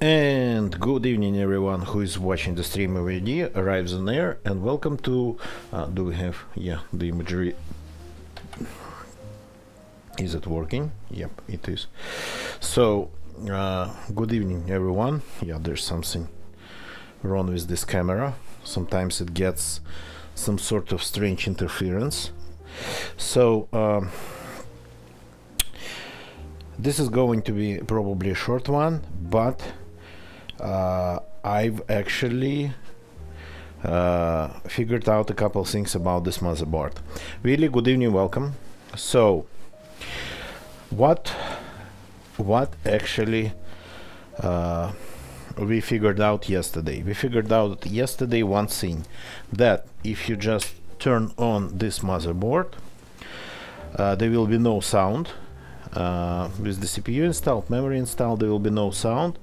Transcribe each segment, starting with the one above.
And good evening, everyone who is watching the stream already. Arrives on air, and welcome to. Do we have? Yeah, the imagery. Is it working? Yep, it is. So, good evening, everyone. Yeah, there's something wrong with this camera. Sometimes it gets some sort of strange interference. So, this is going to be probably a short one, but I've actually figured out a couple things about this motherboard. Really, good evening, welcome. So, what actually we figured out yesterday? We figured out yesterday one thing, that if you just turn on this motherboard, there will be no sound. With the CPU installed, memory installed, there will be no sound.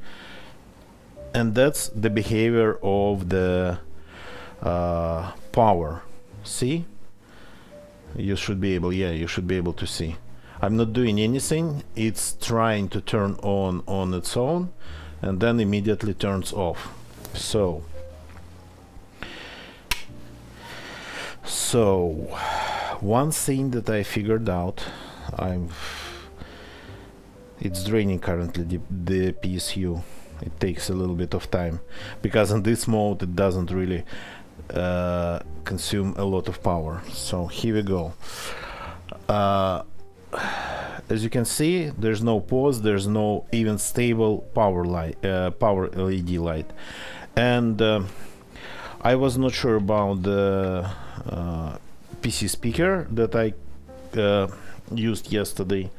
And that's the behavior of the power. See? You should be able, yeah, you should be able to see. I'm not doing anything. It's trying to turn on its own and then immediately turns off. So one thing that I figured out, it's draining currently the PSU. It takes a little bit of time because in this mode it doesn't really consume a lot of power. So here we go. As you can see, there's no pause, there's no even stable power light, power LED light, and I was not sure about the PC speaker that I used yesterday,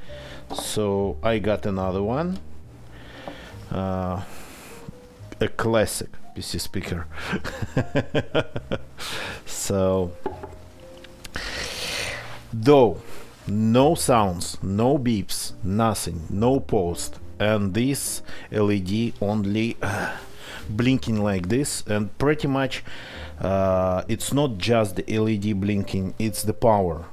so I got another one. A classic PC speaker. So, though no sounds, no beeps, nothing, no post, and this LED only blinking like this, and pretty much it's not just the LED blinking, it's the power.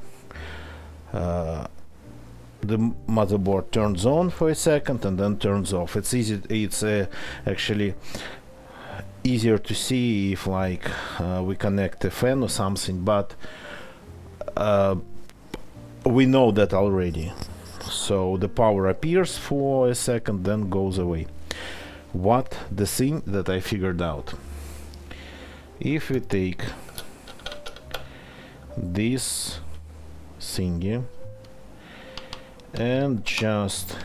The motherboard turns on for a second and then turns off. It's easy. It's actually easier to see if like we connect a fan or something, but we know that already. So the power appears for a second, then goes away. What the thing that I figured out? If we take this thingy and just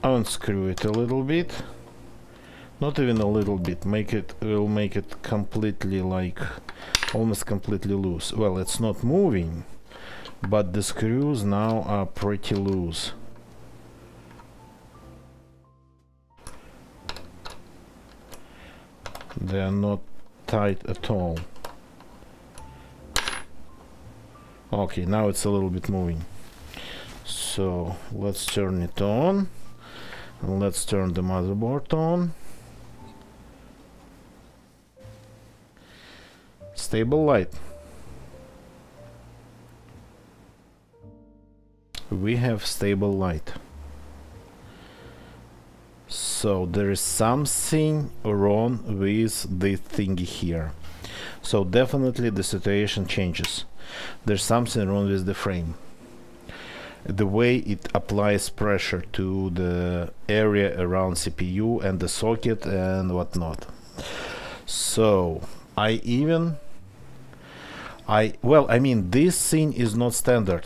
unscrew it a little bit, not even a little bit, we'll make it completely, like almost completely loose. Well, it's not moving, but the screws now are pretty loose. They're not tight at all. Okay, now it's a little bit moving. So let's turn it on. And let's turn the motherboard on. Stable light. We have stable light. So there is something wrong with the thingy here. So definitely the situation changes. There's something wrong with the frame. The way it applies pressure to the area around CPU and the socket and whatnot. So I mean, this thing is not standard.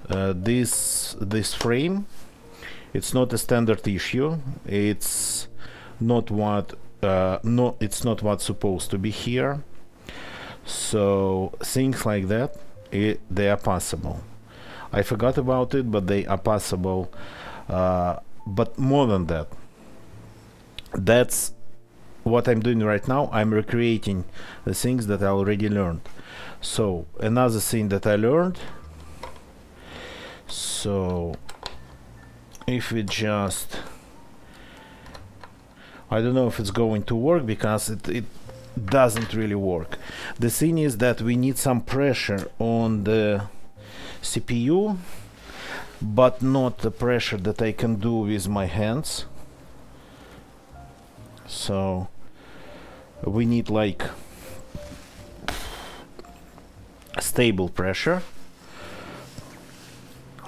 This frame, it's not a standard issue. It's not what it's not what's supposed to be here. So things like that, they are possible. I forgot about it, but they are possible. But more than that, that's what I'm doing right now. I'm recreating the things that I already learned. So another thing that I learned, so if we just, I don't know if it's going to work because it doesn't really work. The thing is that we need some pressure on the CPU but not the pressure that I can do with my hands. So we need like stable pressure.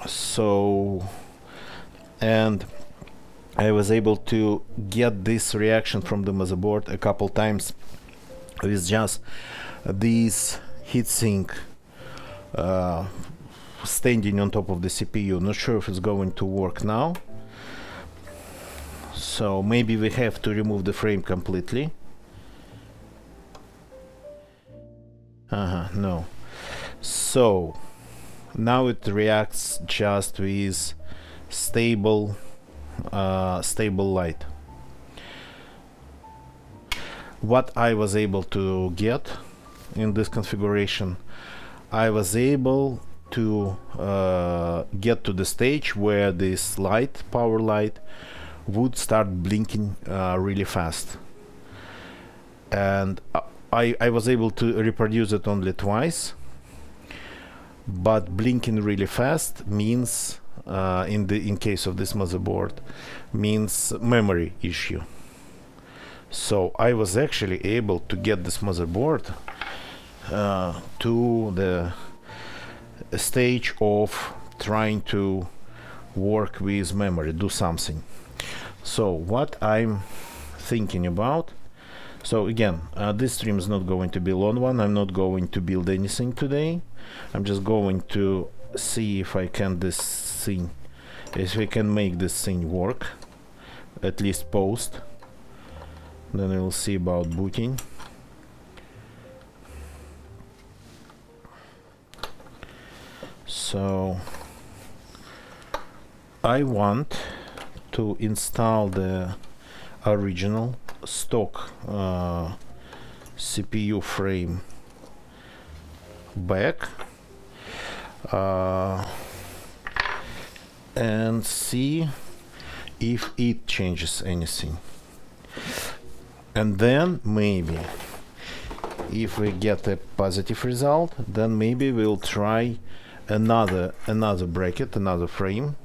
So, and I was able to get this reaction from the motherboard a couple times with just this heatsink standing on top of the CPU. Not sure if it's going to work now. So maybe we have to remove the frame completely. No. So now it reacts just with stable light. What I was able to get in this configuration, I was able to get to the stage where this light, power light, would start blinking really fast. And I was able to reproduce it only twice, but blinking really fast means in case of this motherboard means memory issue. So I was actually able to get this motherboard to the stage of trying to work with memory, do something. So what I'm thinking about, so again, this stream is not going to be a long one. I'm not going to build anything today. I'm just going to see if I can make this thing work, at least post. Then we'll see about booting. So I want to install the original stock CPU frame back and see if it changes anything. And then maybe if we get a positive result, then maybe we'll try another bracket, another frame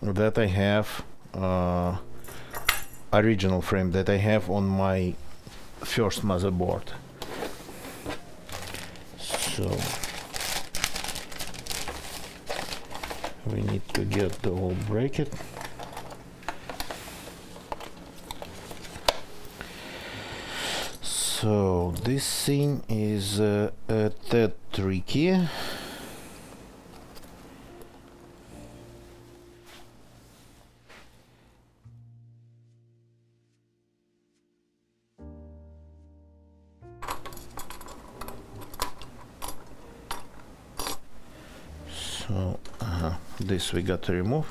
that I have, original frame that I have on my first motherboard. So we need to get the whole bracket. So this thing is that tricky. So this we got to remove.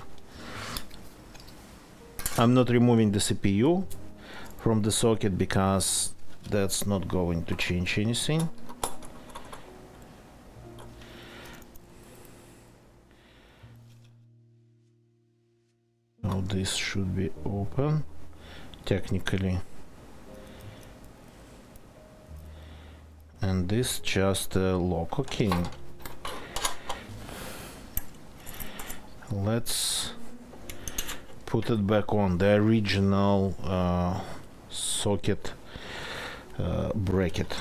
I'm not removing the CPU from the socket because that's not going to change anything. So this should be open technically, and this just lock. Okay, let's put it back on the original socket bracket.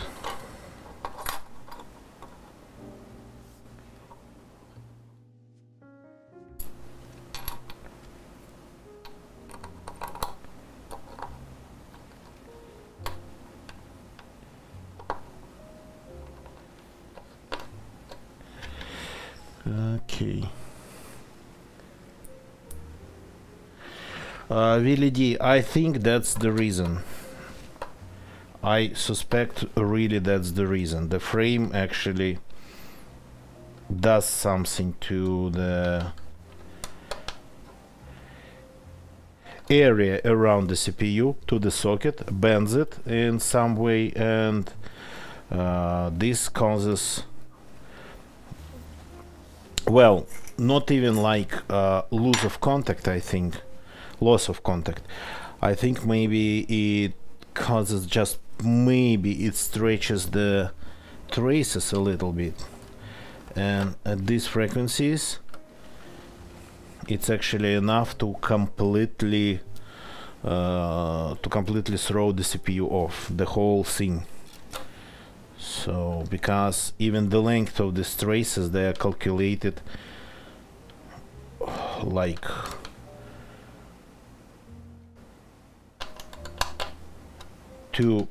Okay. Willie D, I think that's the reason. I suspect really that's the reason. The frame actually does something to the area around the CPU, to the socket, bends it in some way, and this causes, well, not even like loss of contact, I think. Loss of contact. I think maybe it causes just, maybe it stretches the traces a little bit, and at these frequencies it's actually enough to completely throw the CPU off, the whole thing. So because even the length of these traces, they are calculated like to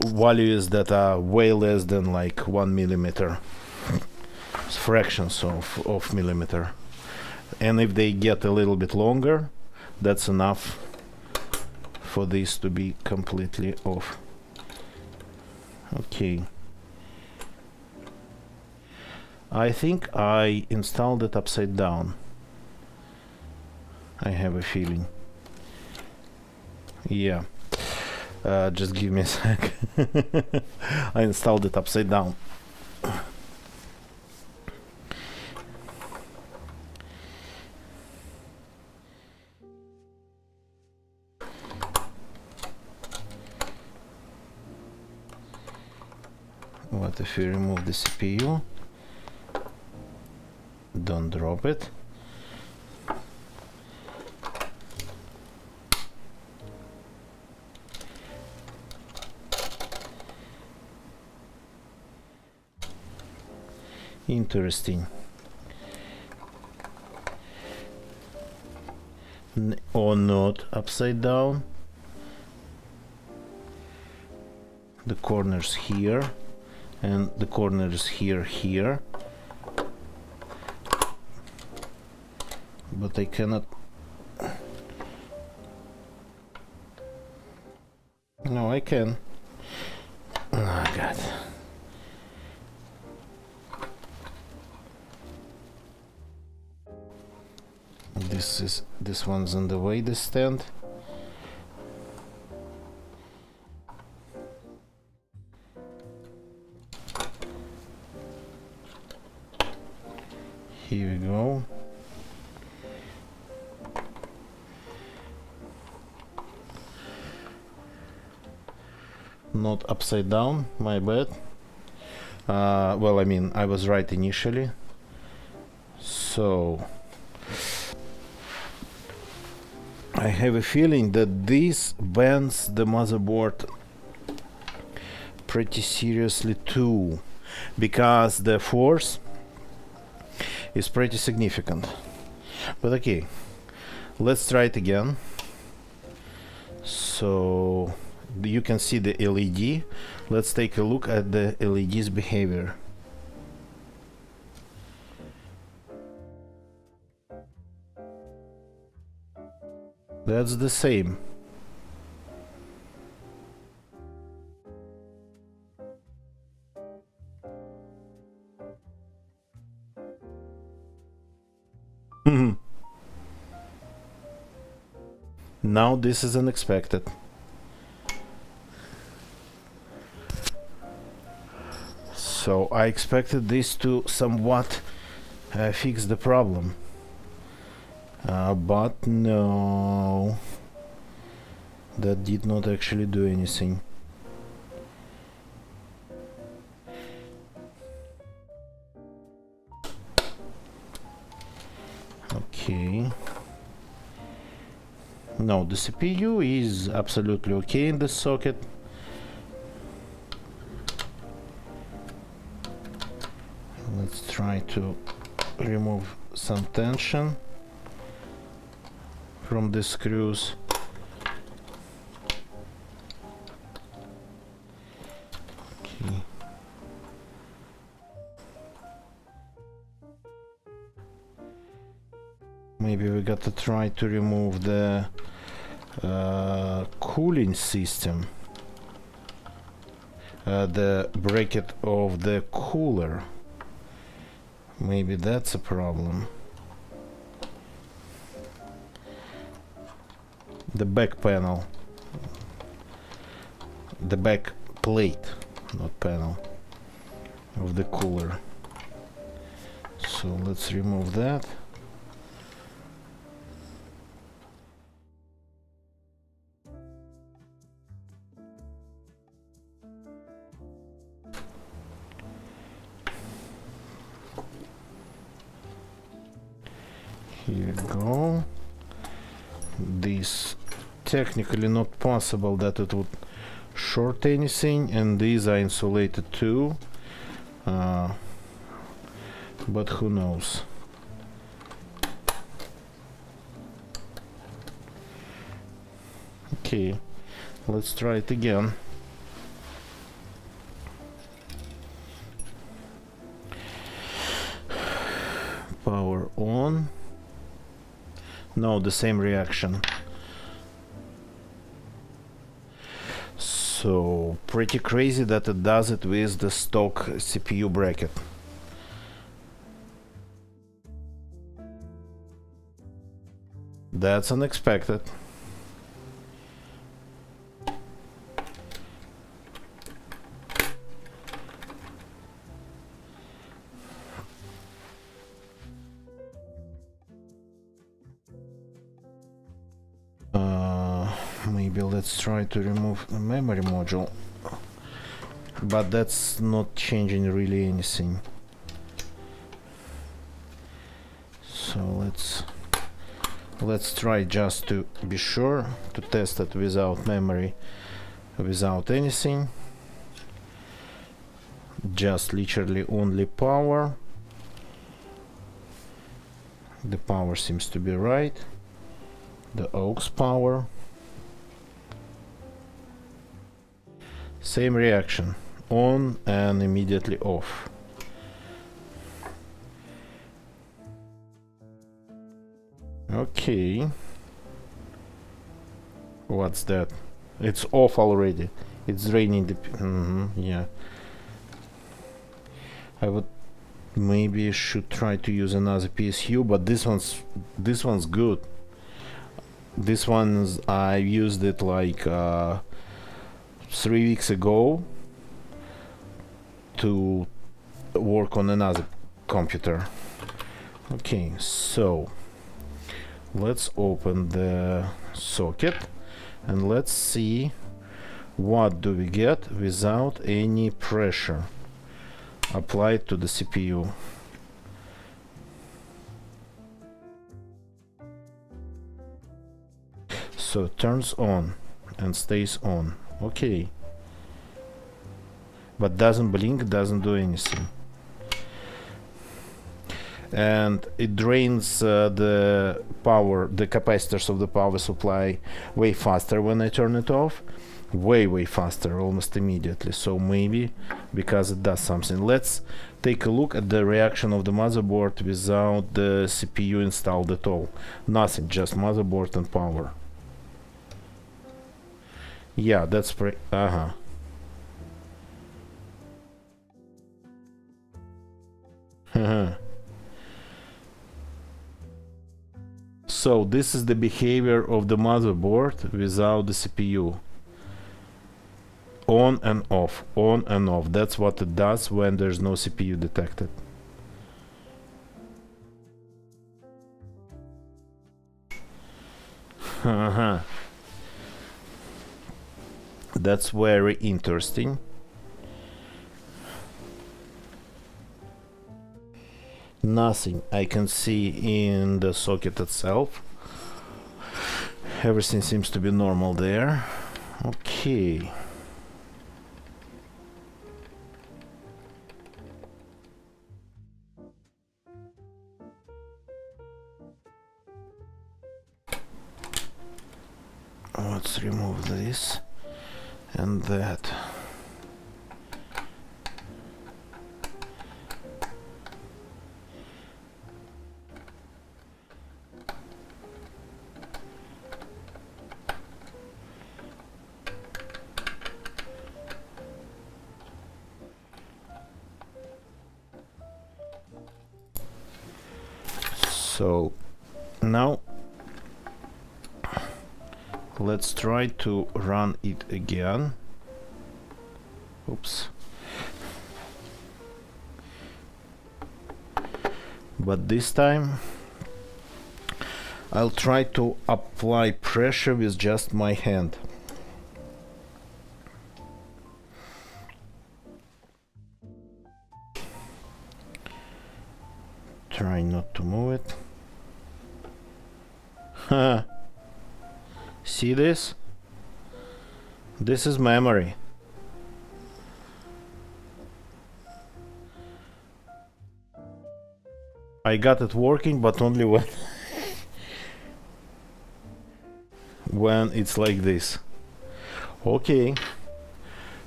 values that are way less than like 1 millimeter, fractions of millimeter. And if they get a little bit longer, that's enough for this to be completely off. Okay. I think I installed it upside down. I have a feeling. Yeah. Just give me a sec. I installed it upside down. What if we remove the CPU? Don't drop it. Interesting. Or not upside down. The corners here and the corners here. But I cannot. No, I can. Oh God. This one's in the way, the stand. Here we go. Not upside down, my bad. Well, I mean, I was right initially. So I have a feeling that this bends the motherboard pretty seriously too, because the force is pretty significant. But okay, let's try it again. So you can see the LED. Let's take a look at the LED's behavior. That's the same. Now this is unexpected. So I expected this to somewhat fix the problem. But no, that did not actually do anything. Okay. No, the CPU is absolutely okay in the socket. Let's try to remove some tension from the screws. Okay. Maybe we got to try to remove the cooling system, the bracket of the cooler. Maybe that's a problem. The back panel, the back plate, not panel, of the cooler. So let's remove that. Here you go. This technically not possible that it would short anything, and these are insulated too. But who knows? Okay, let's try it again. Power on. No, the same reaction. So pretty crazy that it does it with the stock CPU bracket. That's unexpected. Maybe let's try to remove the memory module, but that's not changing really anything. So let's try just to be sure to test it without memory, without anything, just literally only power. The power seems to be right, the aux power. Same reaction, on and immediately off. Okay. What's that? It's off already. It's draining the... yeah. I would maybe should try to use another PSU, but this one's good. This one's I used it like 3 weeks ago to work on another computer. Okay, so let's open the socket and let's see what do we get without any pressure applied to the CPU. So it turns on and stays on. Okay, but doesn't blink, doesn't do anything, and it drains the power, the capacitors of the power supply way faster when I turn it off, way faster, almost immediately. So maybe because it does something. Let's take a look at the reaction of the motherboard without the CPU installed at all. Nothing, just motherboard and power. Yeah, that's pretty... So this is the behavior of the motherboard without the CPU. On and off, on and off. That's what it does when there's no CPU detected. That's very interesting. Nothing I can see in the socket itself. Everything seems to be normal there. Okay. Let's remove this and that. So now let's try to run it again. Oops. But this time I'll try to apply pressure with just my hand. Try not to move it. Huh. See this? This is memory. I got it working, but only when when it's like this. Okay.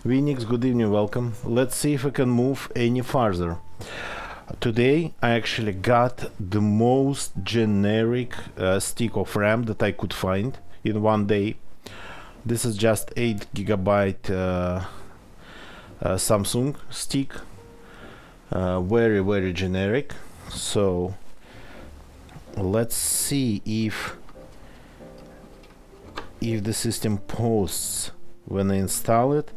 Vinix, good evening, welcome. Let's see if I can move any farther. Today I actually got the most generic stick of RAM that I could find in one day. This is just 8 gigabyte Samsung stick, very generic. So let's see if the system posts when I install it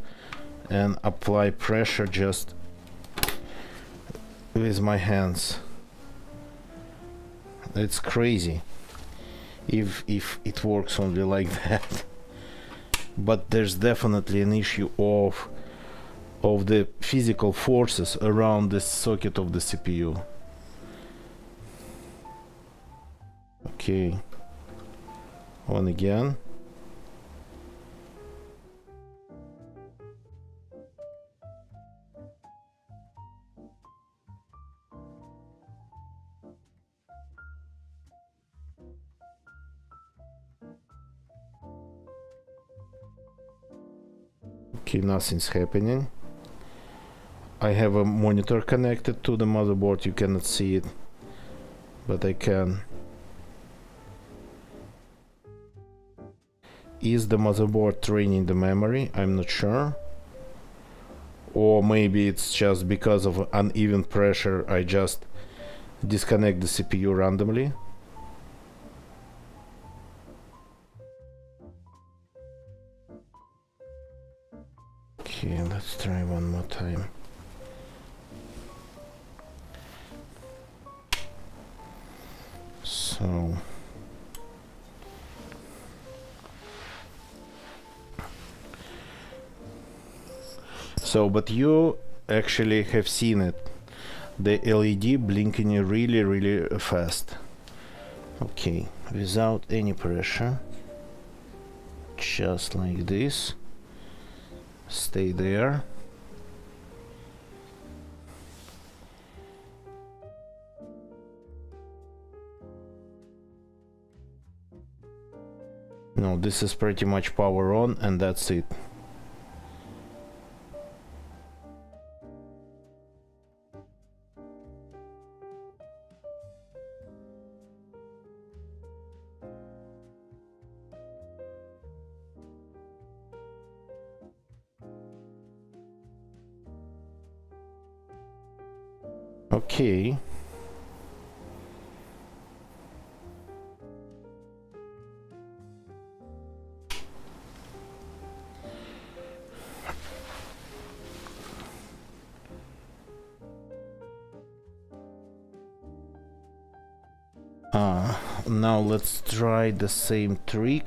and apply pressure just with my hands. It's crazy if it works only like that. But there's definitely an issue of the physical forces around the socket of the CPU. Okay, on again. Okay, nothing's happening. I have a monitor connected to the motherboard. You cannot see it, but I can. Is the motherboard draining the memory? I'm not sure. Or maybe it's just because of uneven pressure, I just disconnect the CPU randomly. Okay, let's try one more time. So, but you actually have seen it. The LED blinking really fast. Okay, without any pressure. Just like this. Stay there. No, this is pretty much power on, and that's it. Okay. Now let's try the same trick.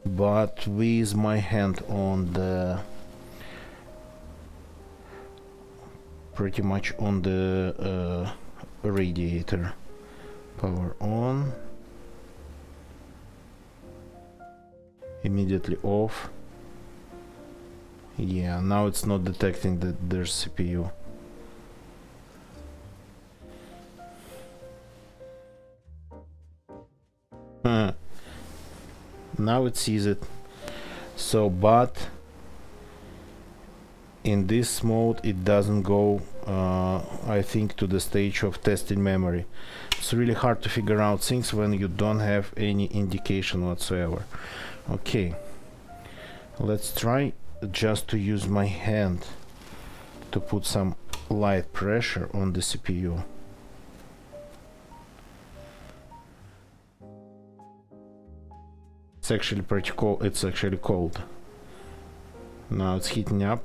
But with my hand on the pretty much on the radiator. Power on. Immediately off. Yeah, now it's not detecting that there's CPU. Now it sees it. So, but in this mode it doesn't go I think to the stage of testing memory. It's really hard to figure out things when you don't have any indication whatsoever. Okay, let's try just to use my hand to put some light pressure on the CPU. It's actually pretty cold. It's actually cold. Now it's heating up.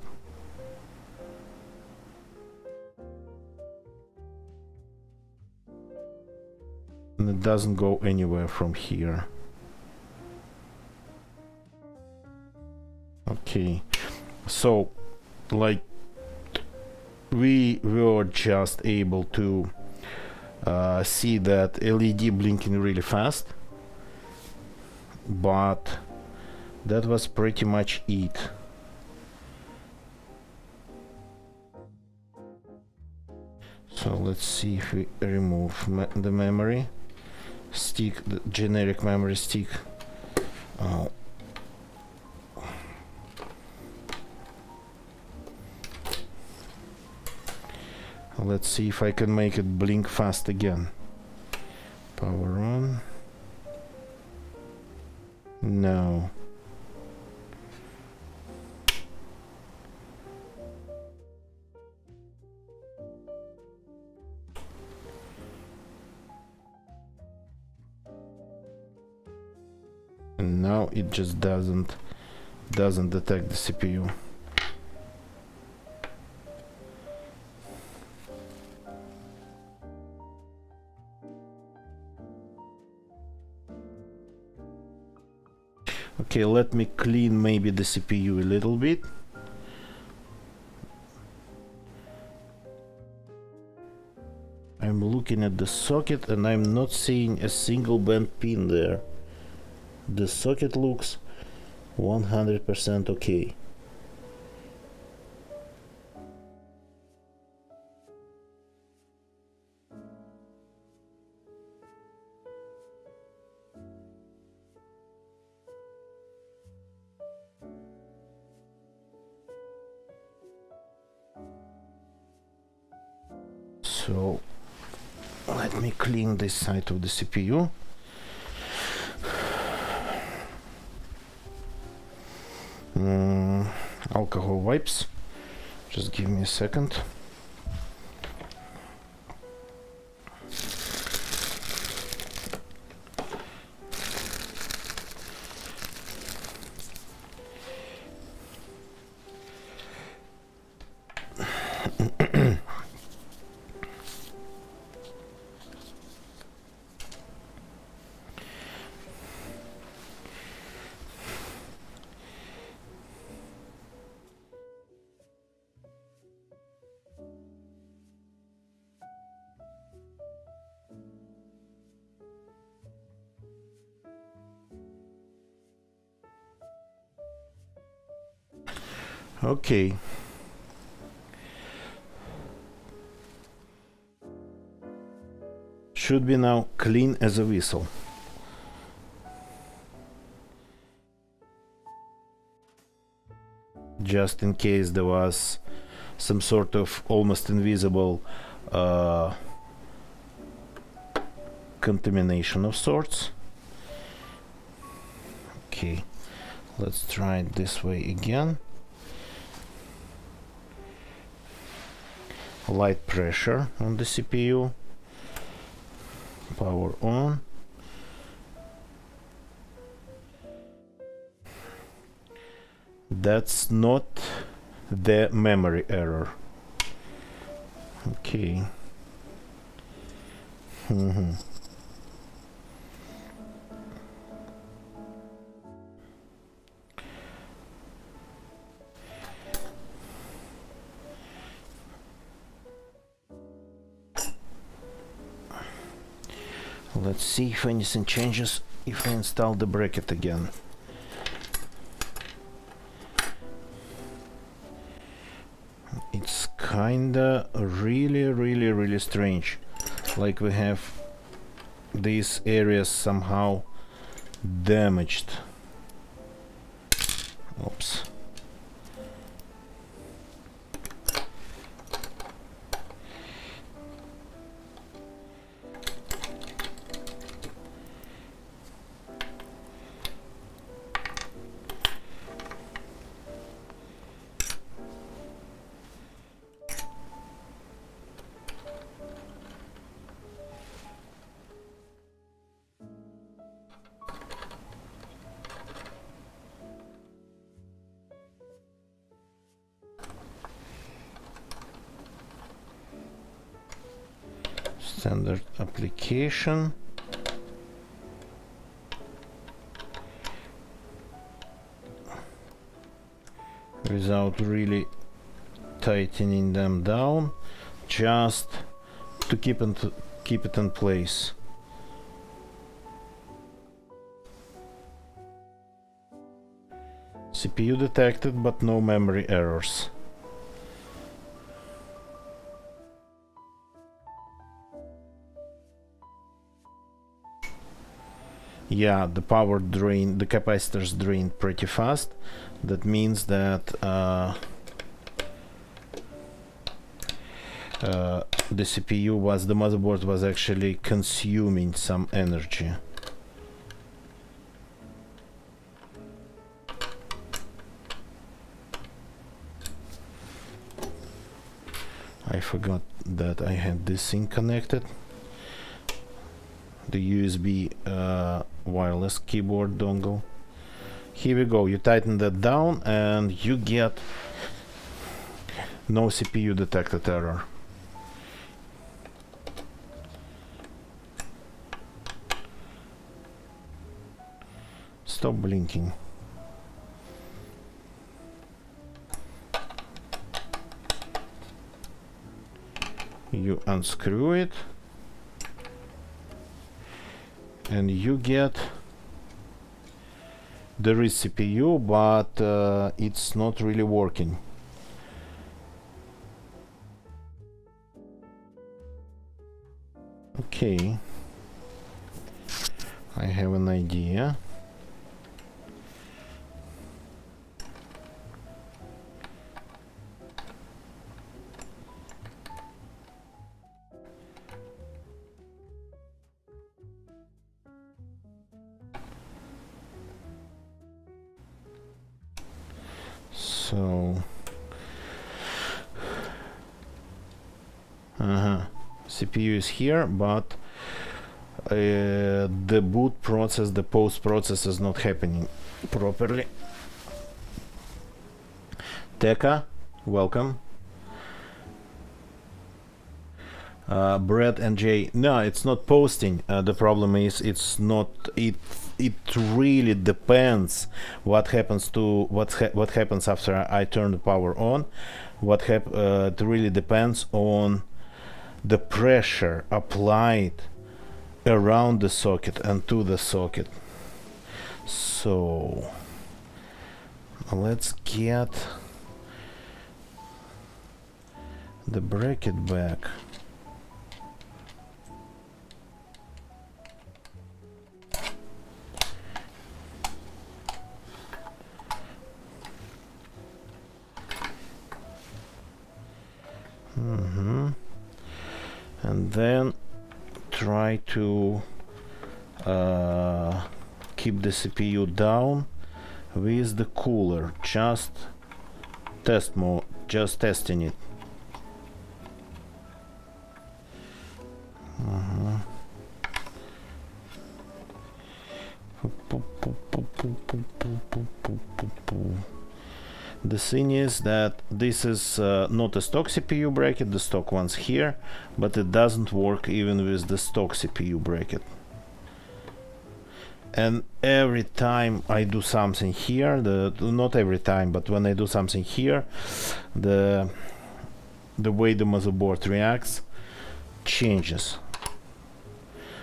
And it doesn't go anywhere from here. Okay, so like we were just able to see that LED blinking really fast, but that was pretty much it. So let's see if we remove the memory stick, the generic memory stick. Let's see if I can make it blink fast again. Power on. No. And now it just doesn't detect the CPU. Okay, let me clean maybe the CPU a little bit. I'm looking at the socket and I'm not seeing a single bent pin there. The socket looks 100% okay. So let me clean this side of the CPU. Alcohol wipes. Just give me a second. Okay. Should be now clean as a whistle. Just in case there was some sort of almost invisible contamination of sorts. Okay, let's try it this way again. Light pressure on the CPU. Power on. That's not the memory error. Okay. Let's see if anything changes if I install the bracket again. It's kinda really strange. Like we have these areas somehow damaged. Oops. Standard application. Without really tightening them down, just to keep it in place. CPU detected, but no memory errors. Yeah, the power drain, the capacitors drained pretty fast. That means that the CPU was, the motherboard was actually consuming some energy. I forgot that I had this thing connected. The USB wireless keyboard dongle. Here we go. You tighten that down and you get no CPU detected error. Stop blinking. You unscrew it and you get, there is CPU, but it's not really working. Okay, I have an idea. So, CPU is here, but the boot process, the post process is not happening properly. Teka, welcome. Brett and Jay, no, it's not posting. The problem is it's not. It really depends what happens to what happens after I turn the power on. It really depends on the pressure applied around the socket and to the socket. So let's get the bracket back. And then try to keep the CPU down with the cooler. Just test mode, just testing it. The thing is that this is not a stock CPU bracket, the stock one's here, but it doesn't work even with the stock CPU bracket. And every time I do something here, not every time, but when I do something here, the way the motherboard reacts changes.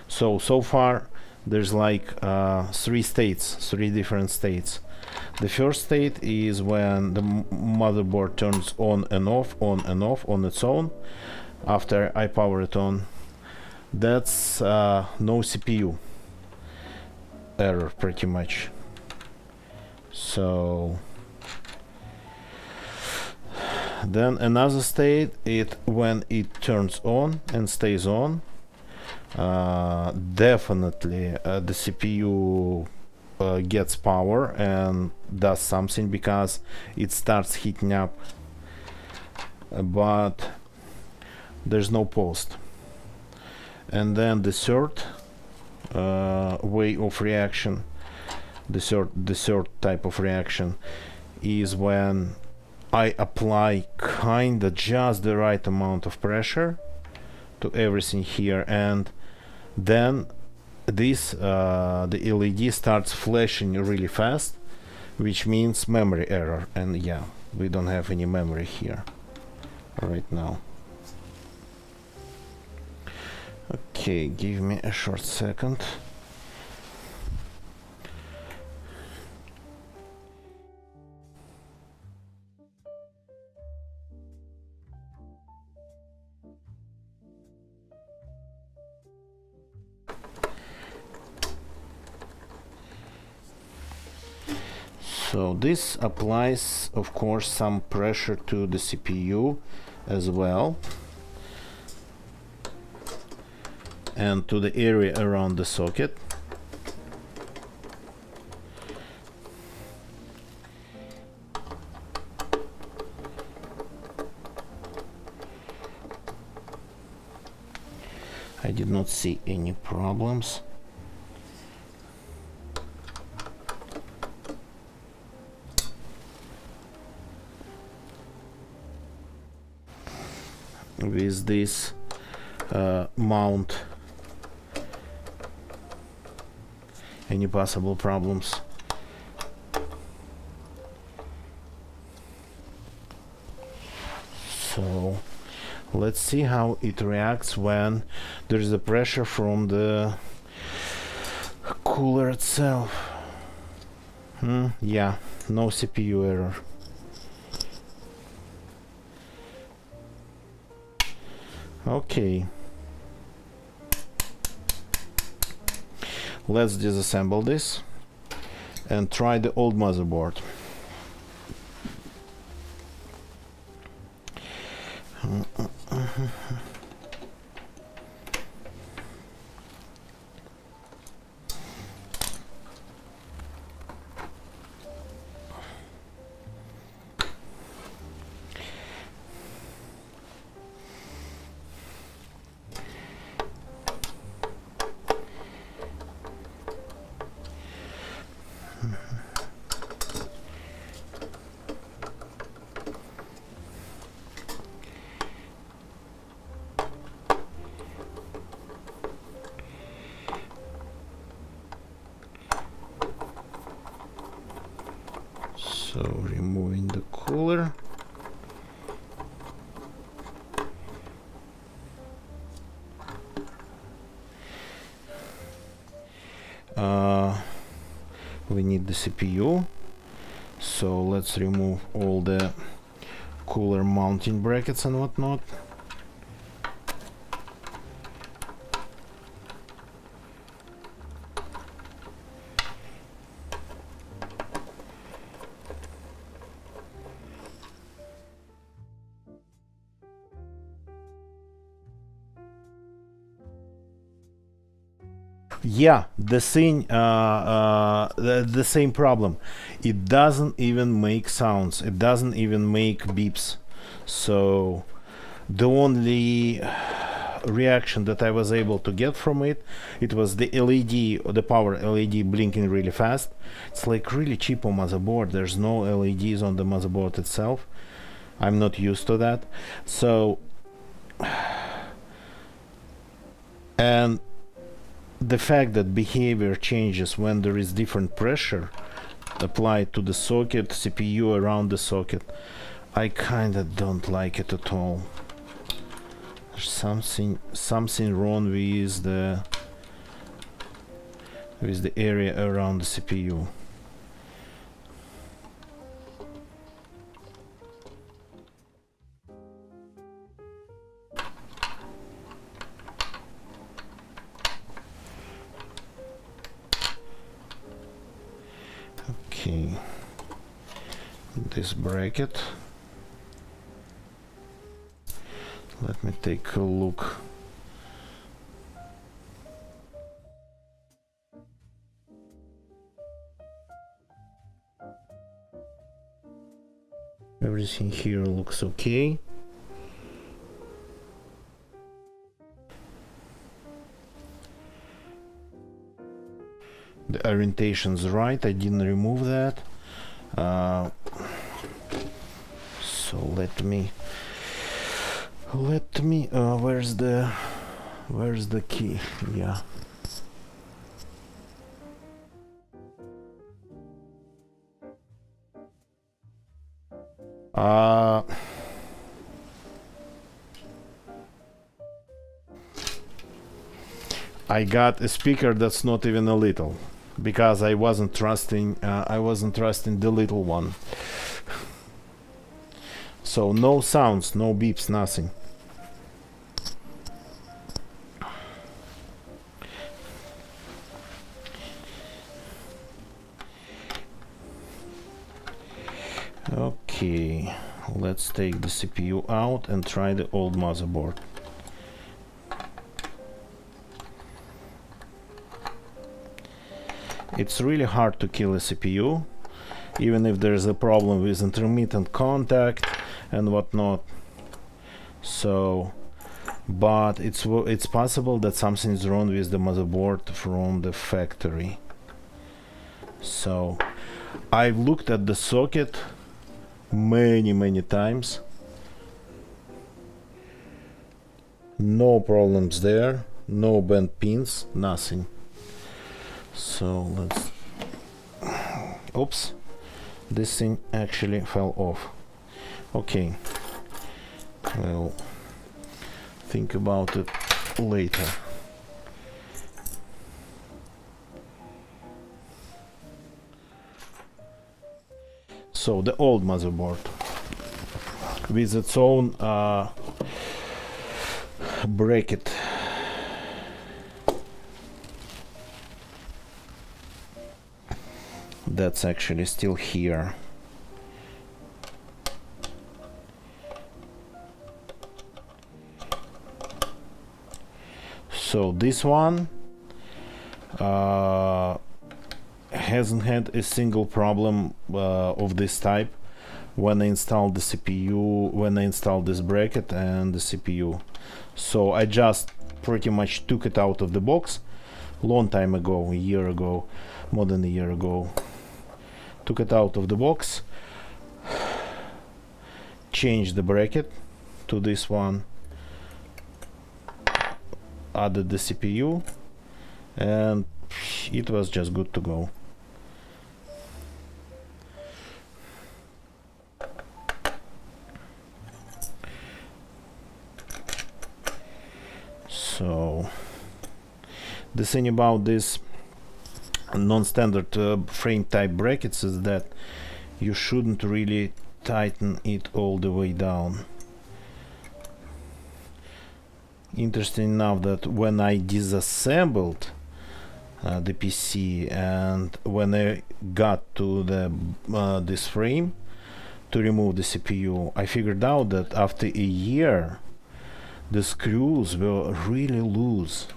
So far there's like three different states. The first state is when the motherboard turns on and off on its own after I power it on. That's no CPU error pretty much. So then another state, when it turns on and stays on, definitely the CPU gets power and does something because it starts heating up, but there's no post. And then the third way of reaction, the third type of reaction is when I apply kinda just the right amount of pressure to everything here, and then this the LED starts flashing really fast, which means memory error. And yeah, we don't have any memory here right now. Okay. Okay, give me a short second. So this applies, of course, some pressure to the CPU as well, and to the area around the socket. I did not see any problems. With this mount. Any possible problems? So let's see how it reacts when there is a pressure from the cooler itself. Yeah, no CPU error. Okay. Let's disassemble this and try the old motherboard. So removing the cooler. We need the CPU, so let's remove all the cooler mounting brackets and whatnot. Yeah, the same problem. It doesn't even make sounds. It doesn't even make beeps. So the only reaction that I was able to get from it was the LED, or the power LED, blinking really fast. It's like really cheap on motherboard. There's no LEDs on the motherboard itself. I'm not used to that. So, and the fact that behavior changes when there is different pressure applied to the socket, CPU around the socket, I kinda don't like it at all. There's something wrong with the area around the CPU. Okay, this bracket, let me take a look. Everything here looks okay. The orientation's right, I didn't remove that. So let me where's the key? Yeah. I got a speaker that's not even a little, because I wasn't trusting the little one. So no sounds, no beeps, nothing. Okay, let's take the CPU out and try the old motherboard. It's really hard to kill a CPU, even if there's a problem with intermittent contact and whatnot. So, but it's possible that something's wrong with the motherboard from the factory. So, I've looked at the socket many times. No problems there, no bent pins, nothing. So let's... Oops, this thing actually fell off. Okay, I'll think about it later. So the old motherboard with its own bracket. That's actually still here. So this one hasn't had a single problem of this type when I installed the CPU, when I installed this bracket and the CPU. So I just pretty much took it out of the box long time ago, a year ago, more than a year ago. Took it out of the box, changed the bracket to this one, added the CPU, and it was just good to go. So the thing about this non-standard frame type brackets is that you shouldn't really tighten it all the way down. Interesting enough that when I disassembled the PC and when I got to the this frame to remove the CPU, I figured out that after a year the screws were really loose.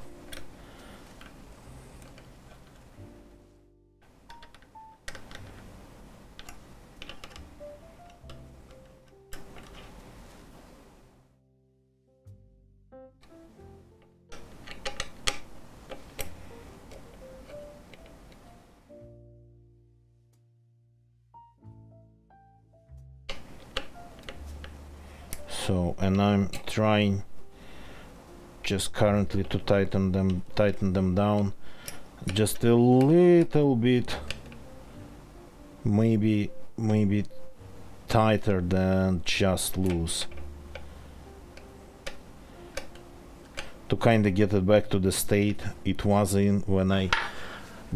So, and I'm trying just currently to tighten them down just a little bit, maybe tighter than just loose, to kind of get it back to the state it was in when I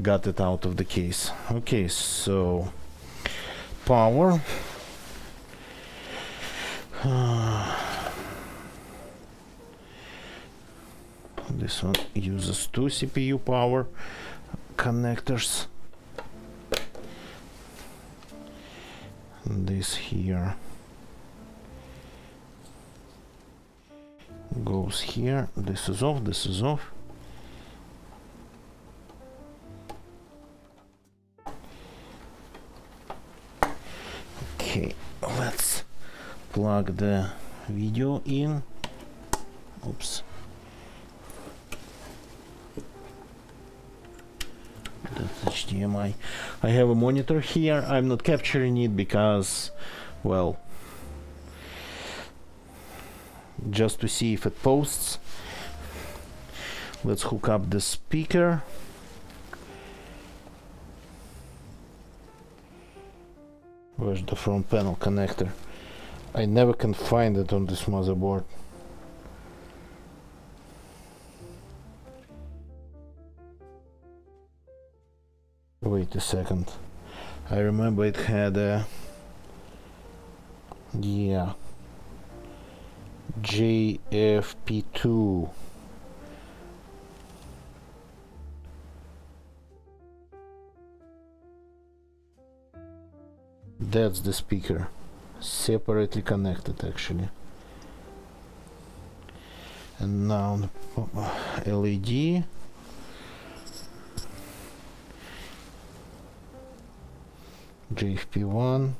got it out of the case. Okay, so power. This one uses 2 CPU power connectors. This here goes here. This is off, this is off. Okay, let's plug the video in. Oops. That's HDMI. I have a monitor here. I'm not capturing it because, well, just to see if it posts. Let's hook up the speaker. Where's the front panel connector? I never can find it on this motherboard. Wait a second. I remember it had a... Yeah. JFP2. That's the speaker. Separately connected actually. And now LED. JFP1.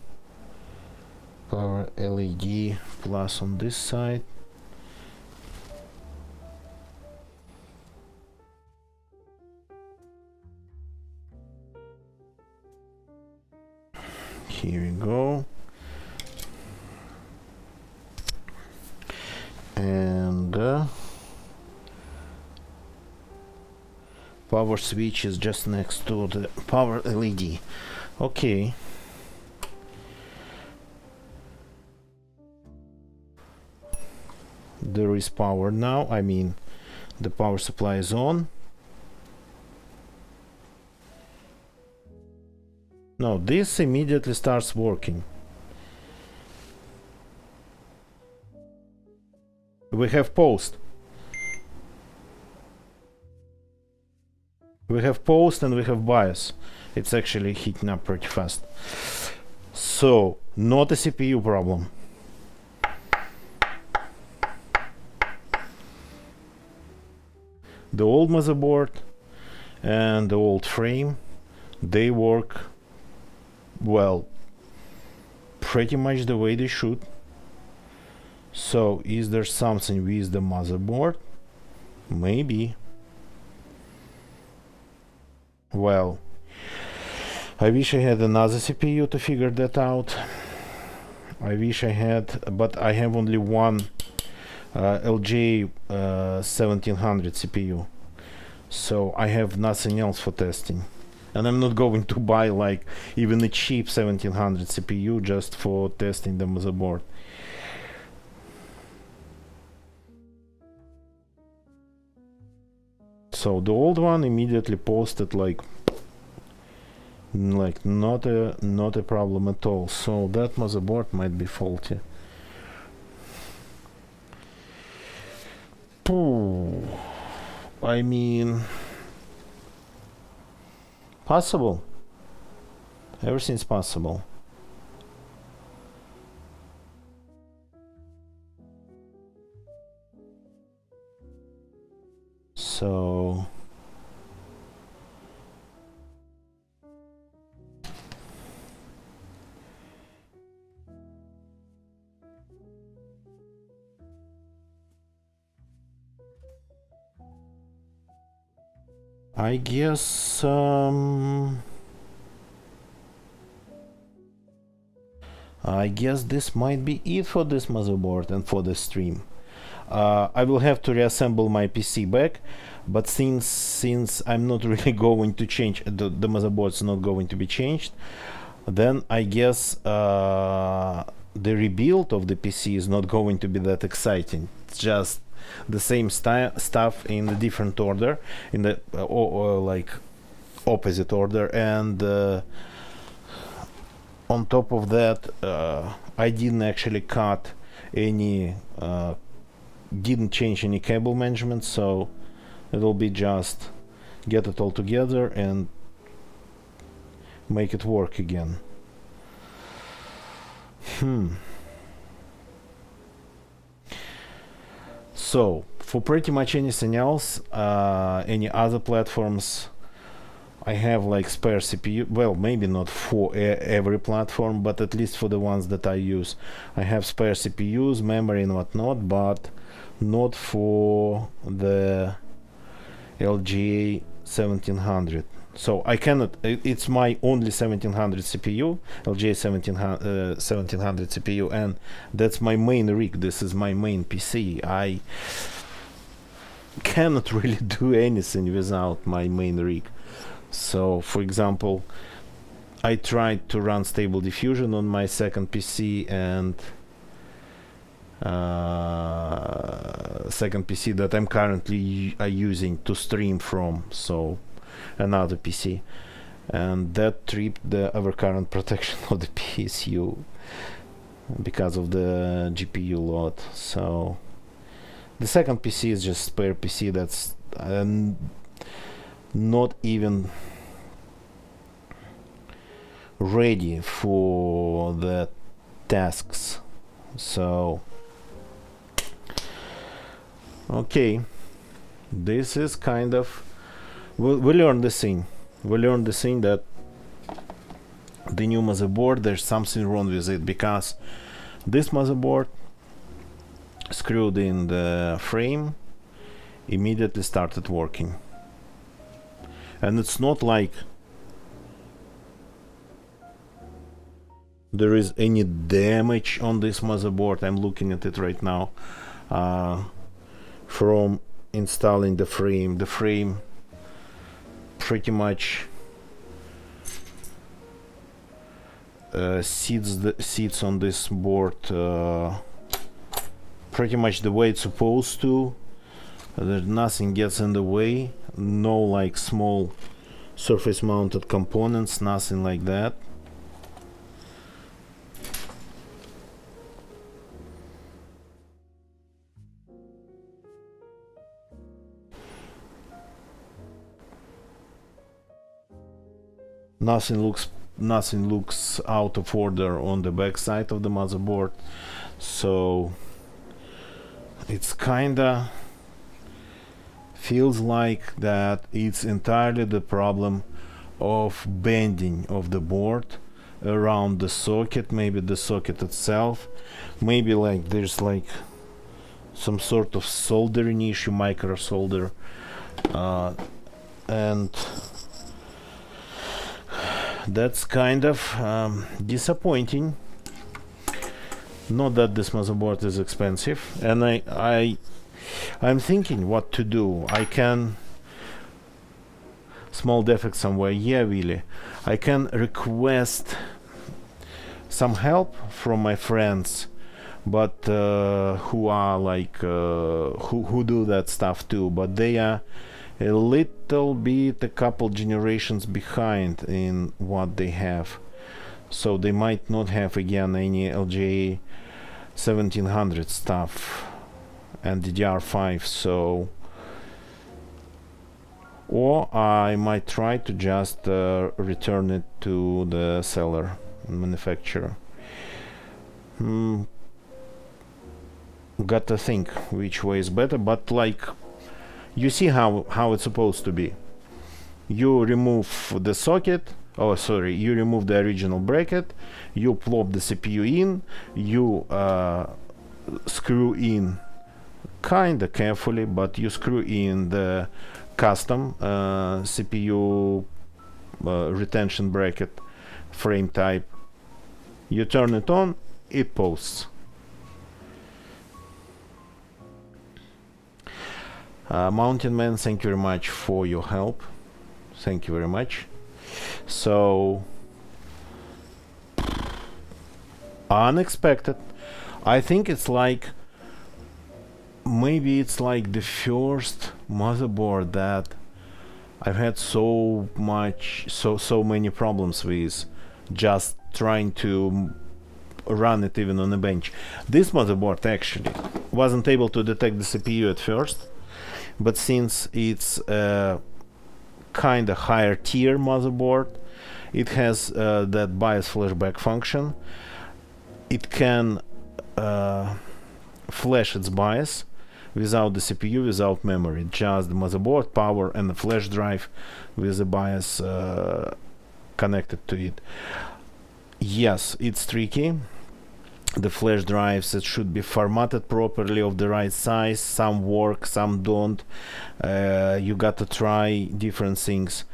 Power LED plus on this side. Here we go. And power switch is just next to the power LED. Okay. There is power now. I mean, the power supply is on. No, this immediately starts working. We have post. We have post and we have bias. It's actually heating up pretty fast. So, not a CPU problem. The old motherboard and the old frame, they work well, pretty much the way they should. So, is there something with the motherboard? Maybe. Well, I wish I had another CPU to figure that out. I wish I had, but I have only one LJ 1700 CPU, so I have nothing else for testing, and I'm not going to buy like even a cheap 1700 CPU just for testing the motherboard. So the old one immediately posted like not a problem at all. So that motherboard might be faulty. I mean, possible. Everything's possible. So I guess this might be it for this motherboard and for the stream. I will have to reassemble my PC back, but since I'm not really going to change the motherboard's not going to be changed, then I guess the rebuild of the PC is not going to be that exciting. It's just the same stuff in a different order, in the or like opposite order, and on top of that, I didn't actually cut any, didn't change any cable management, so it'll be just get it all together and make it work again. So for pretty much anything else, any other platforms, I have like spare CPU. Well, maybe not for every platform, but at least for the ones that I use, I have spare CPUs, memory and whatnot, but not for the LGA 1700. So I cannot, it's my only 1700 CPU, LGA 1700 CPU, and that's my main rig. This is my main PC. I cannot really do anything without my main rig. So, for example, I tried to run Stable Diffusion on my second PC, and second PC that I'm currently using to stream from, so another PC, and that tripped the overcurrent protection of the PSU because of the GPU load. So the second PC is just spare PC that's not even ready for the tasks. So okay, this is kind of we learned this thing. We learned the thing that the new motherboard, there's something wrong with it, because this motherboard screwed in the frame immediately started working, and it's not like there is any damage on this motherboard. I'm looking at it right now from installing the frame. The frame pretty much sits on this board pretty much the way it's supposed to. That nothing gets in the way, no like small surface mounted components, nothing like that. Nothing looks out of order on the back side of the motherboard, so it's kinda feels like that it's entirely the problem of bending of the board around the socket, maybe the socket itself, maybe like there's like some sort of soldering issue, micro solder, and that's kind of disappointing. Not that this motherboard is expensive, and I'm thinking what to do. I can small defect somewhere, yeah, really. I can request some help from my friends, but who are like who do that stuff too, but they are a little bit, a couple generations behind in what they have, so they might not have again any LGA 1700 stuff and DDR5. So, or I might try to just return it to the seller manufacturer. Got to think which way is better, but like you see how it's supposed to be. You remove the socket, oh sorry, you remove the original bracket, you plop the CPU in, you screw in kinda carefully, but you screw in the custom CPU retention bracket frame type, you turn it on, it posts. Mountain Man, thank you very much for your help. Thank you very much. So, unexpected. I think it's like, maybe it's like the first motherboard that I've had so many problems with just trying to run it even on a bench. This motherboard actually wasn't able to detect the CPU at first, but since it's a kind of higher tier motherboard, it has that BIOS flashback function. It can flash its BIOS without the CPU, without memory, just the motherboard, power, and the flash drive with the BIOS connected to it. Yes, it's tricky. The flash drives, it should be formatted properly, of the right size. Some work, some don't. You got to try different things.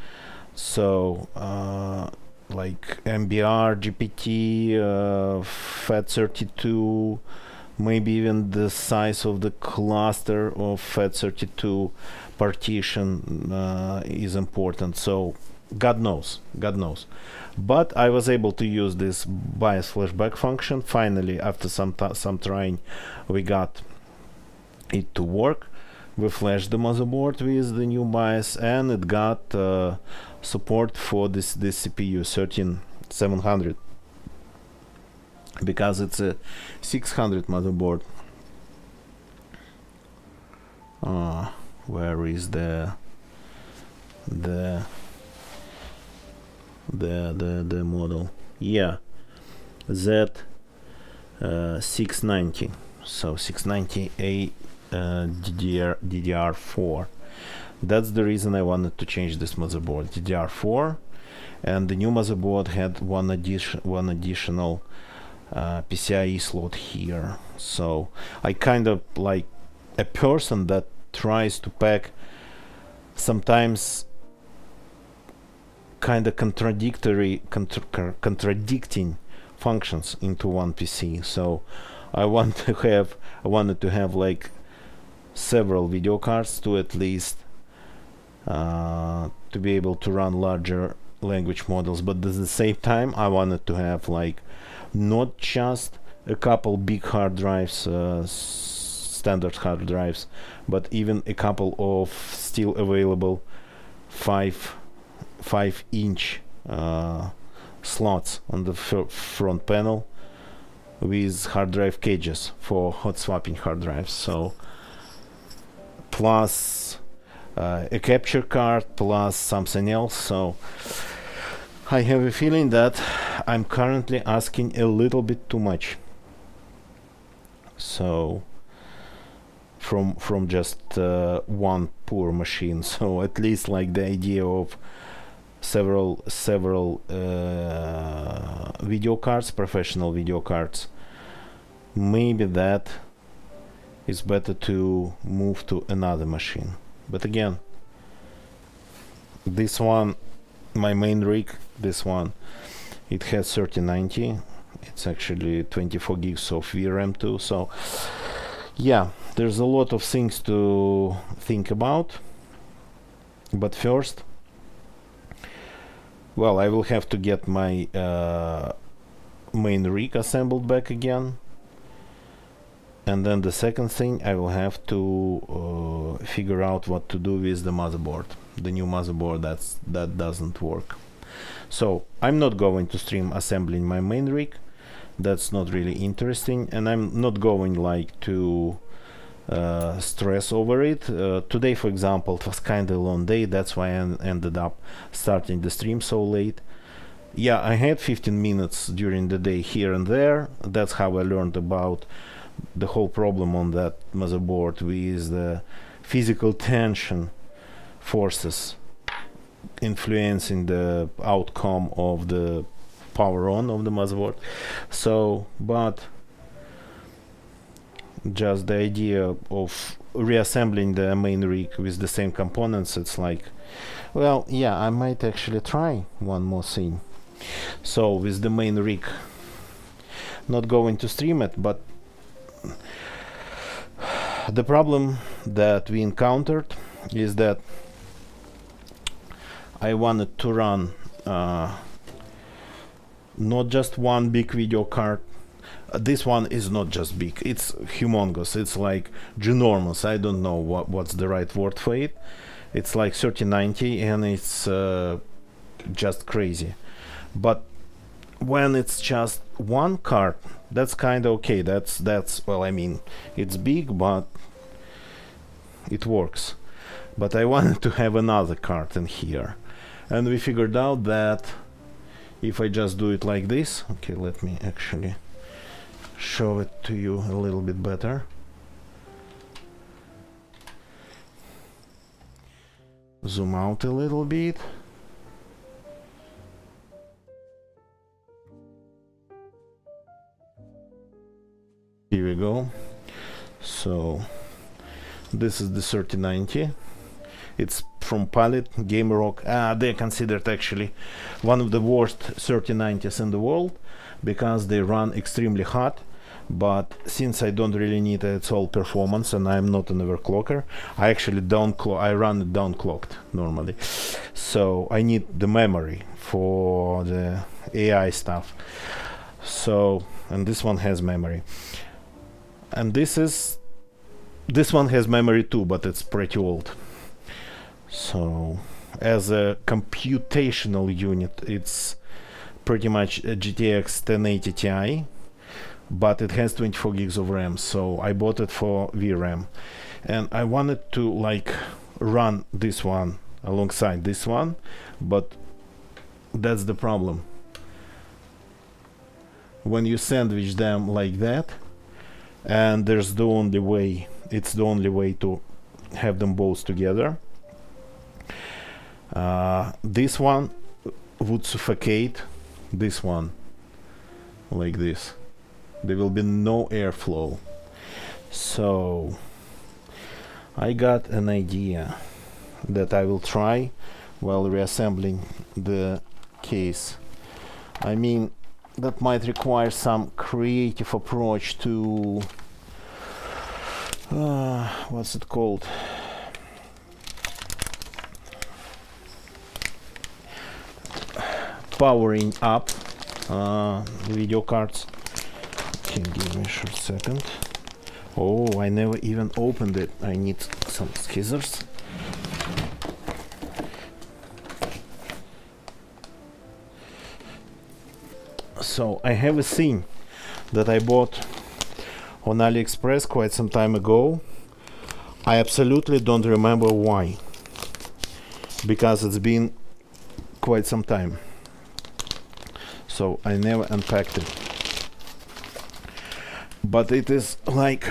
So like MBR, GPT, FAT32, maybe even the size of the cluster of FAT32 partition is important. So God knows. But I was able to use this BIOS flashback function. Finally, after some trying, we got it to work. We flashed the motherboard with the new BIOS, and it got support for this CPU 13700, because it's a 600 motherboard. Where is the model? Yeah, Z690. So 690A DDR4. That's the reason I wanted to change this motherboard, DDR4, and the new motherboard had one additional PCIe slot here. So I kind of like a person that tries to pack sometimes kind of contradicting functions into one PC. So I wanted to have like several video cards to at least to be able to run larger language models, but at the same time I wanted to have like not just a couple big hard drives, standard hard drives, but even a couple of still available 5-inch slots on the front panel with hard drive cages for hot swapping hard drives. So plus a capture card plus something else. So I have a feeling that I'm currently asking a little bit too much. So from just one poor machine. So at least like the idea of several video cards, professional video cards, maybe that is better to move to another machine. But again, this one, my main rig, this one, it has 3090. It's actually 24 gigs of VRAM too. So yeah, there's a lot of things to think about. But first, well, I will have to get my main rig assembled back again. And then the second thing, I will have to figure out what to do with the motherboard, the new motherboard that doesn't work. So I'm not going to stream assembling my main rig. That's not really interesting, and I'm not going like to stress over it. Today, for example, it was kind of a long day. That's why I ended up starting the stream so late. Yeah, I had 15 minutes during the day here and there. That's how I learned about the whole problem on that motherboard with the physical tension forces influencing the outcome of the power on of the motherboard. So, but just the idea of reassembling the main rig with the same components, it's like, well, yeah, I might actually try one more thing. So with the main rig, not going to stream it, but the problem that we encountered is that I wanted to run not just one big video card. This one is not just big, it's humongous, it's like ginormous. I don't know what's the right word for it. It's like 3090 and it's just crazy. But when it's just one card, that's kind of okay. That's well, I mean, it's big, but it works. But I wanted to have another card in here, and we figured out that if I just do it like this, okay, let me actually show it to you a little bit better. Zoom out a little bit. Here we go. So this is the 3090. It's from Palette Gamerock. They're considered actually one of the worst 3090s in the world because they run extremely hot. But since I don't really need its all performance and I'm not an overclocker, I actually I run it downclocked normally. So I need the memory for the AI stuff. So, and this one has memory. And this is This one has memory too, but it's pretty old. So as a computational unit, it's pretty much a GTX 1080 Ti, but it has 24 gigs of RAM, so I bought it for VRAM. And I wanted to like run this one alongside this one, but that's the problem. When you sandwich them like that, and there's the only way, it's the only way to have them both together. This one would suffocate this one like this. There will be no airflow. So I got an idea that I will try while reassembling the case. I mean, that might require some creative approach to what's it called? Powering up video cards. Okay, give me a short second. Oh, I never even opened it. I need some scissors. So I have a thing that I bought on AliExpress quite some time ago. I absolutely don't remember why, because it's been quite some time, so I never unpacked it. But it is like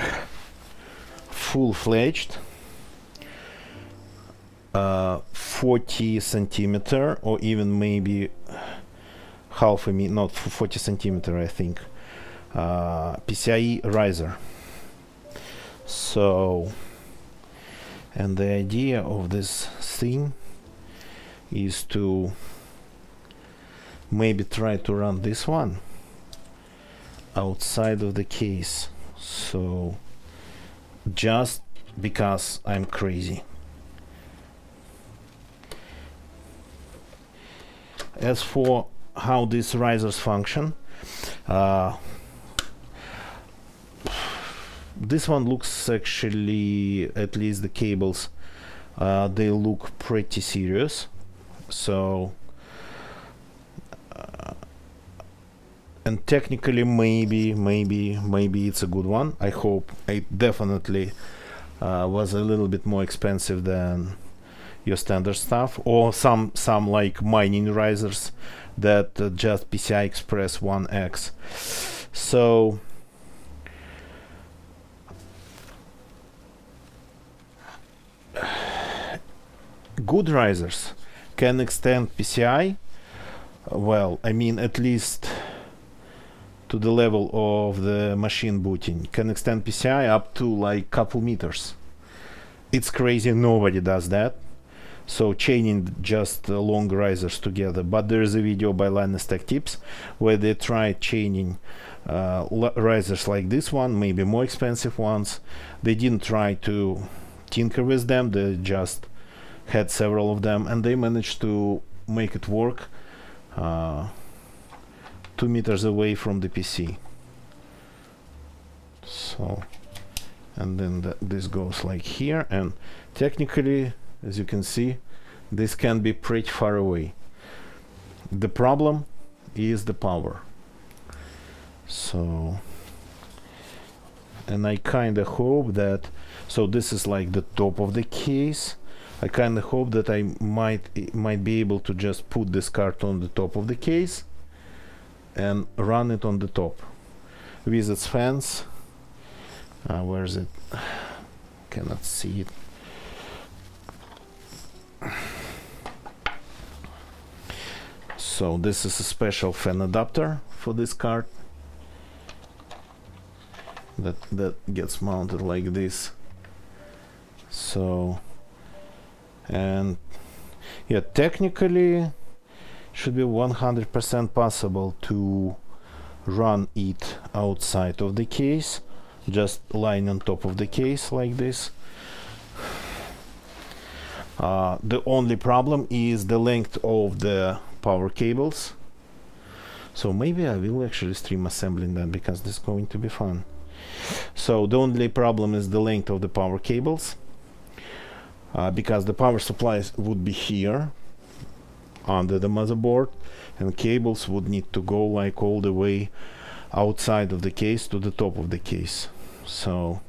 full-fledged 40 centimeter, or even maybe half a meter, not 40 centimeter, I think, PCIe riser. So, and the idea of this thing is to maybe try to run this one outside of the case. So, just because I'm crazy. As for how these risers function, this one looks actually, at least the cables, they look pretty serious. So and technically maybe it's a good one. I hope. It definitely was a little bit more expensive than your standard stuff, or some like mining risers that just PCI Express 1X. So good risers can extend PCI, well, I mean, at least to the level of the machine booting, can extend PCI up to like couple meters. It's crazy, nobody does that. So chaining just long risers together. But there is a video by Linus Tech Tips where they tried chaining risers like this one, maybe more expensive ones. They didn't try to tinker with them, they just had several of them, and they managed to make it work 2 meters away from the PC. So, and then this goes like here, and technically, as you can see, this can be pretty far away. The problem is the power. So, and I kind of hope that, so this is like the top of the case. I kind of hope that I might be able to just put this card on the top of the case and run it on the top with its fans. Where is it? Cannot see it. So this is a special fan adapter for this card that gets mounted like this. So, and yeah, technically should be 100% possible to run it outside of the case, just lying on top of the case like this. The only problem is the length of the power cables. So maybe I will actually stream assembling them, because this is going to be fun. So the only problem is the length of the power cables, because the power supplies would be here under the motherboard, and cables would need to go like all the way outside of the case to the top of the case. So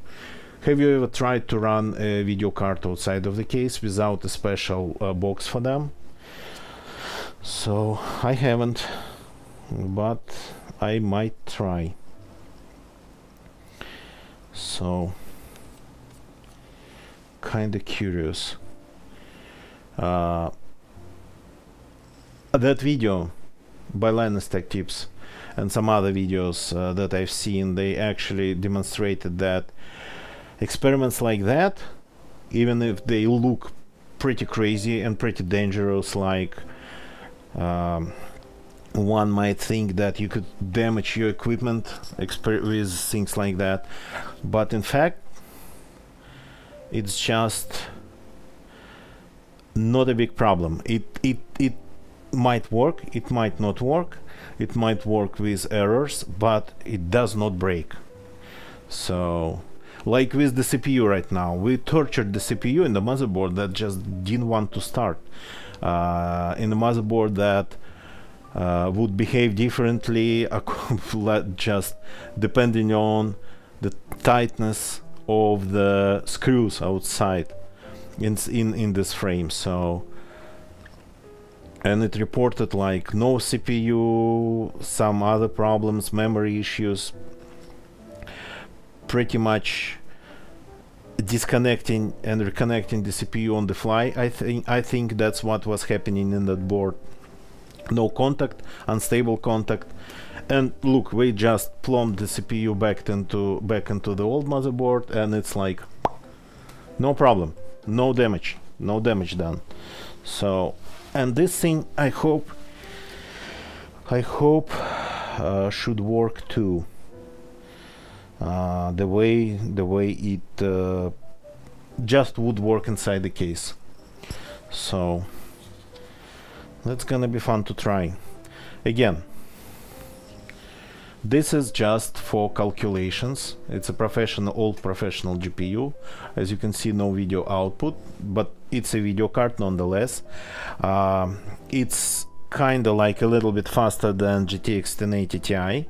have you ever tried to run a video card outside of the case without a special box for them? So I haven't, but I might try. So kinda curious. That video by Linus Tech Tips and some other videos that I've seen, they actually demonstrated that experiments like that, even if they look pretty crazy and pretty dangerous, like one might think that you could damage your equipment with things like that, but in fact it's just not a big problem. It might work, it might not work, it might work with errors, but it does not break. So like with the CPU right now, we tortured the CPU in the motherboard that just didn't want to start, in the motherboard that would behave differently just depending on the tightness of the screws outside in this frame. So, and it reported like no CPU, some other problems, memory issues, pretty much disconnecting and reconnecting the CPU on the fly. I think that's what was happening in that board. No contact, unstable contact, and look, we just plumbed the CPU back into the old motherboard, and it's like no problem, no damage done. So, and this thing I hope should work too. The way it just would work inside the case. So that's gonna be fun to try. Again, this is just for calculations. It's a old professional GPU. As you can see, no video output, but it's a video card nonetheless. It's kinda like a little bit faster than GTX 1080 Ti,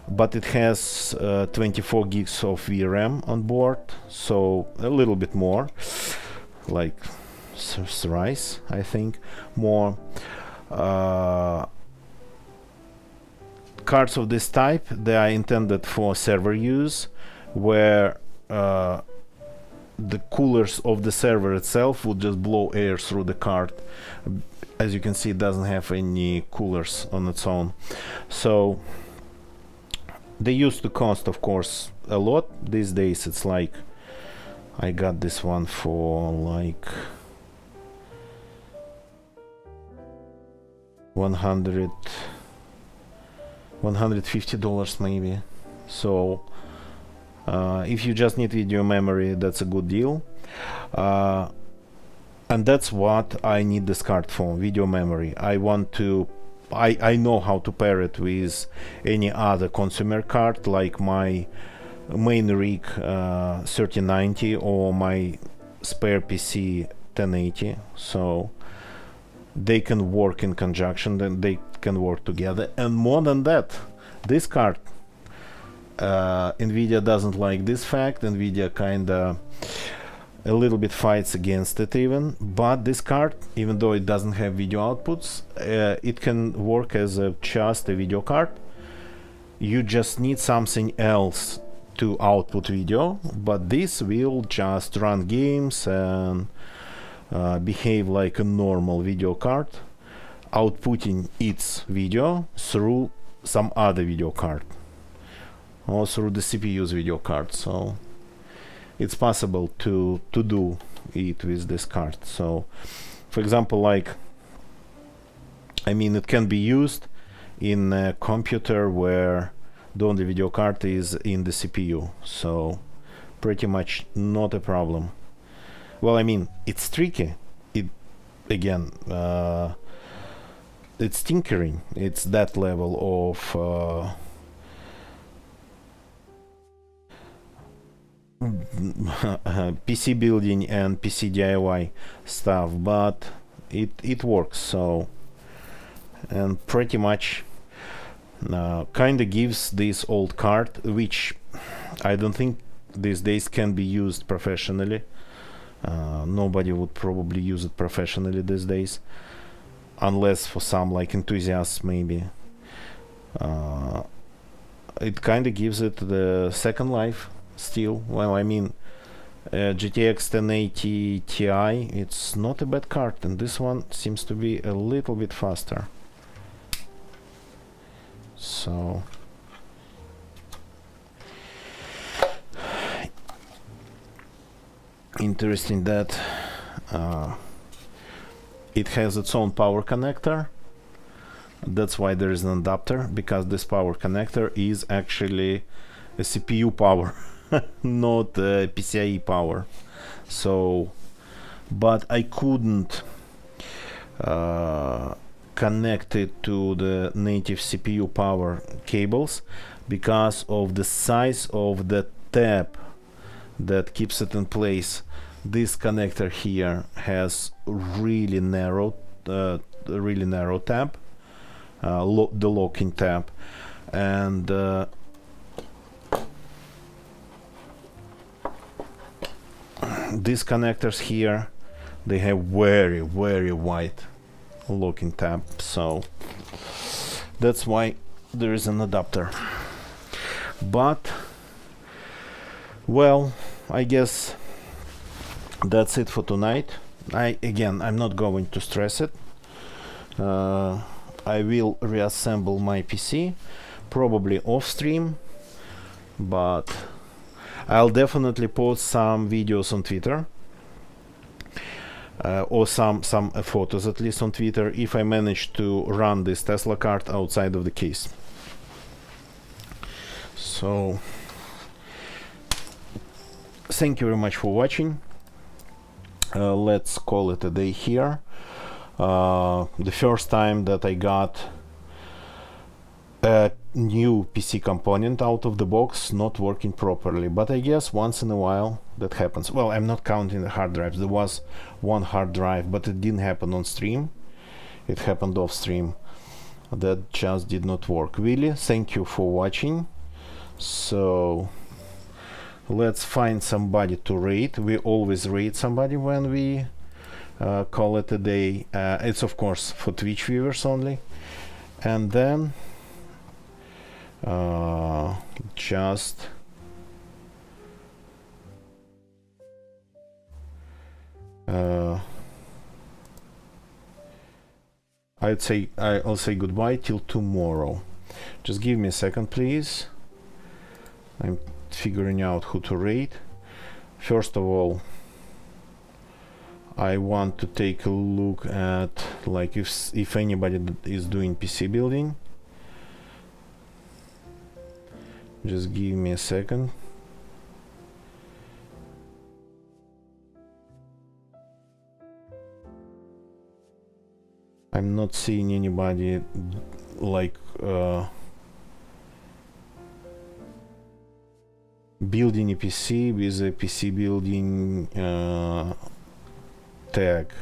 but it has 24 gigs of VRAM on board, so a little bit more, like thrice, I think, more. Cards of this type, they are intended for server use, where the coolers of the server itself would just blow air through the card. As you can see, it doesn't have any coolers on its own. So they used to cost, of course, a lot. These days it's like, I got this one for like $150 maybe. So if you just need video memory, that's a good deal. And that's what I need this card for, video memory. I know how to pair it with any other consumer card, like my main rig 3090 or my spare PC 1080. So they can work in conjunction, then they can work together. And more than that, this card, NVIDIA doesn't like this fact. NVIDIA kinda a little bit fights against it even, but this card, even though it doesn't have video outputs, it can work as just a video card. You just need something else to output video, but this will just run games and behave like a normal video card, outputting its video through some other video card or through the CPU's video card. So it's possible to do it with this card. So for example, like, I mean, it can be used in a computer where the only video card is in the CPU, so pretty much not a problem. Well, I mean, it's tricky. It, again, it's tinkering. It's that level of PC building and PC DIY stuff, but it works. So, and pretty much kind of gives this old card, which I don't think these days can be used professionally. Nobody would probably use it professionally these days, unless for some like enthusiasts maybe. It kind of gives it the second life still. Well, I mean, GTX 1080 Ti, it's not a bad card, and this one seems to be a little bit faster. So interesting that it has its own power connector. That's why there is an adapter, because this power connector is actually a CPU power, not PCIe power. So, but I couldn't connect it to the native CPU power cables because of the size of the tab that keeps it in place. This connector here has really narrow tab, the locking tab, and these connectors here, they have very wide locking tab, so that's why there is an adapter. But well, I guess that's it for tonight. I'm not going to stress it. I will reassemble my PC, probably off stream, but I'll definitely post some videos on Twitter, or some photos at least on Twitter, if I manage to run this Tesla card outside of the case. So thank you very much for watching. Let's call it a day here. The first time that I got a new PC component out of the box not working properly, but I guess once in a while that happens. Well, I'm not counting the hard drives. There was one hard drive, but it didn't happen on stream. It happened off stream. That just did not work. Really, thank you for watching. So let's find somebody to rate. We always rate somebody when we call it a day. It's of course for Twitch viewers only. And then just I'll say goodbye till tomorrow. Just give me a second, please. I'm figuring out who to rate. First of all, I want to take a look at like if anybody is doing PC building. Just give me a second. I'm not seeing anybody like building a PC with a PC building tag.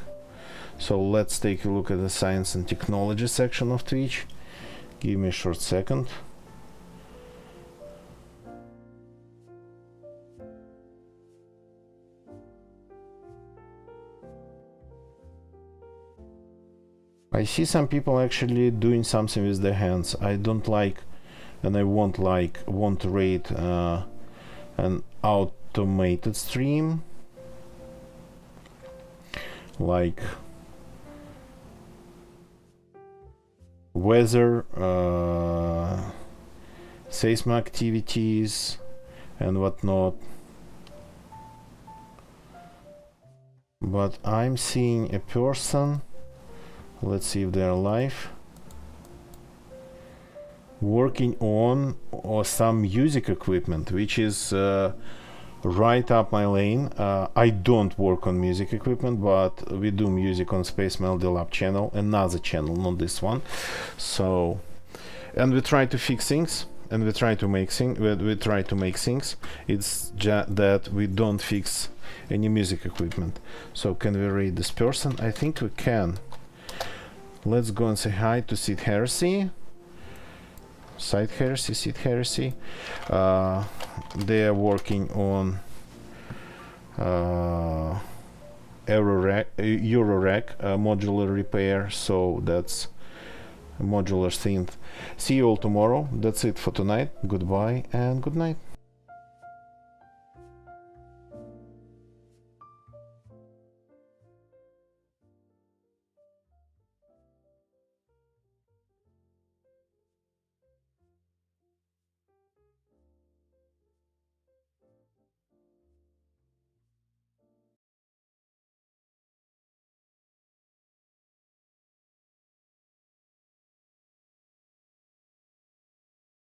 So let's take a look at the science and technology section of Twitch. Give me a short second. I see some people actually doing something with their hands. I don't like, and I won't rate an automated stream like weather, seismic activities and whatnot. But I'm seeing a person, let's see if they're alive, working on or some music equipment, which is right up my lane. I don't work on music equipment, but we do music on Space Melody Lab channel, another channel, not this one. So, and we try to fix things. and we try to make things. It's that we don't fix any music equipment. So can we rate this person? I think we can. Let's go and say hi to Sid Heresy. Sid Heresy. They are working on Eurorack modular repair, so that's a modular synth. See you all tomorrow. That's it for tonight. Goodbye and good night.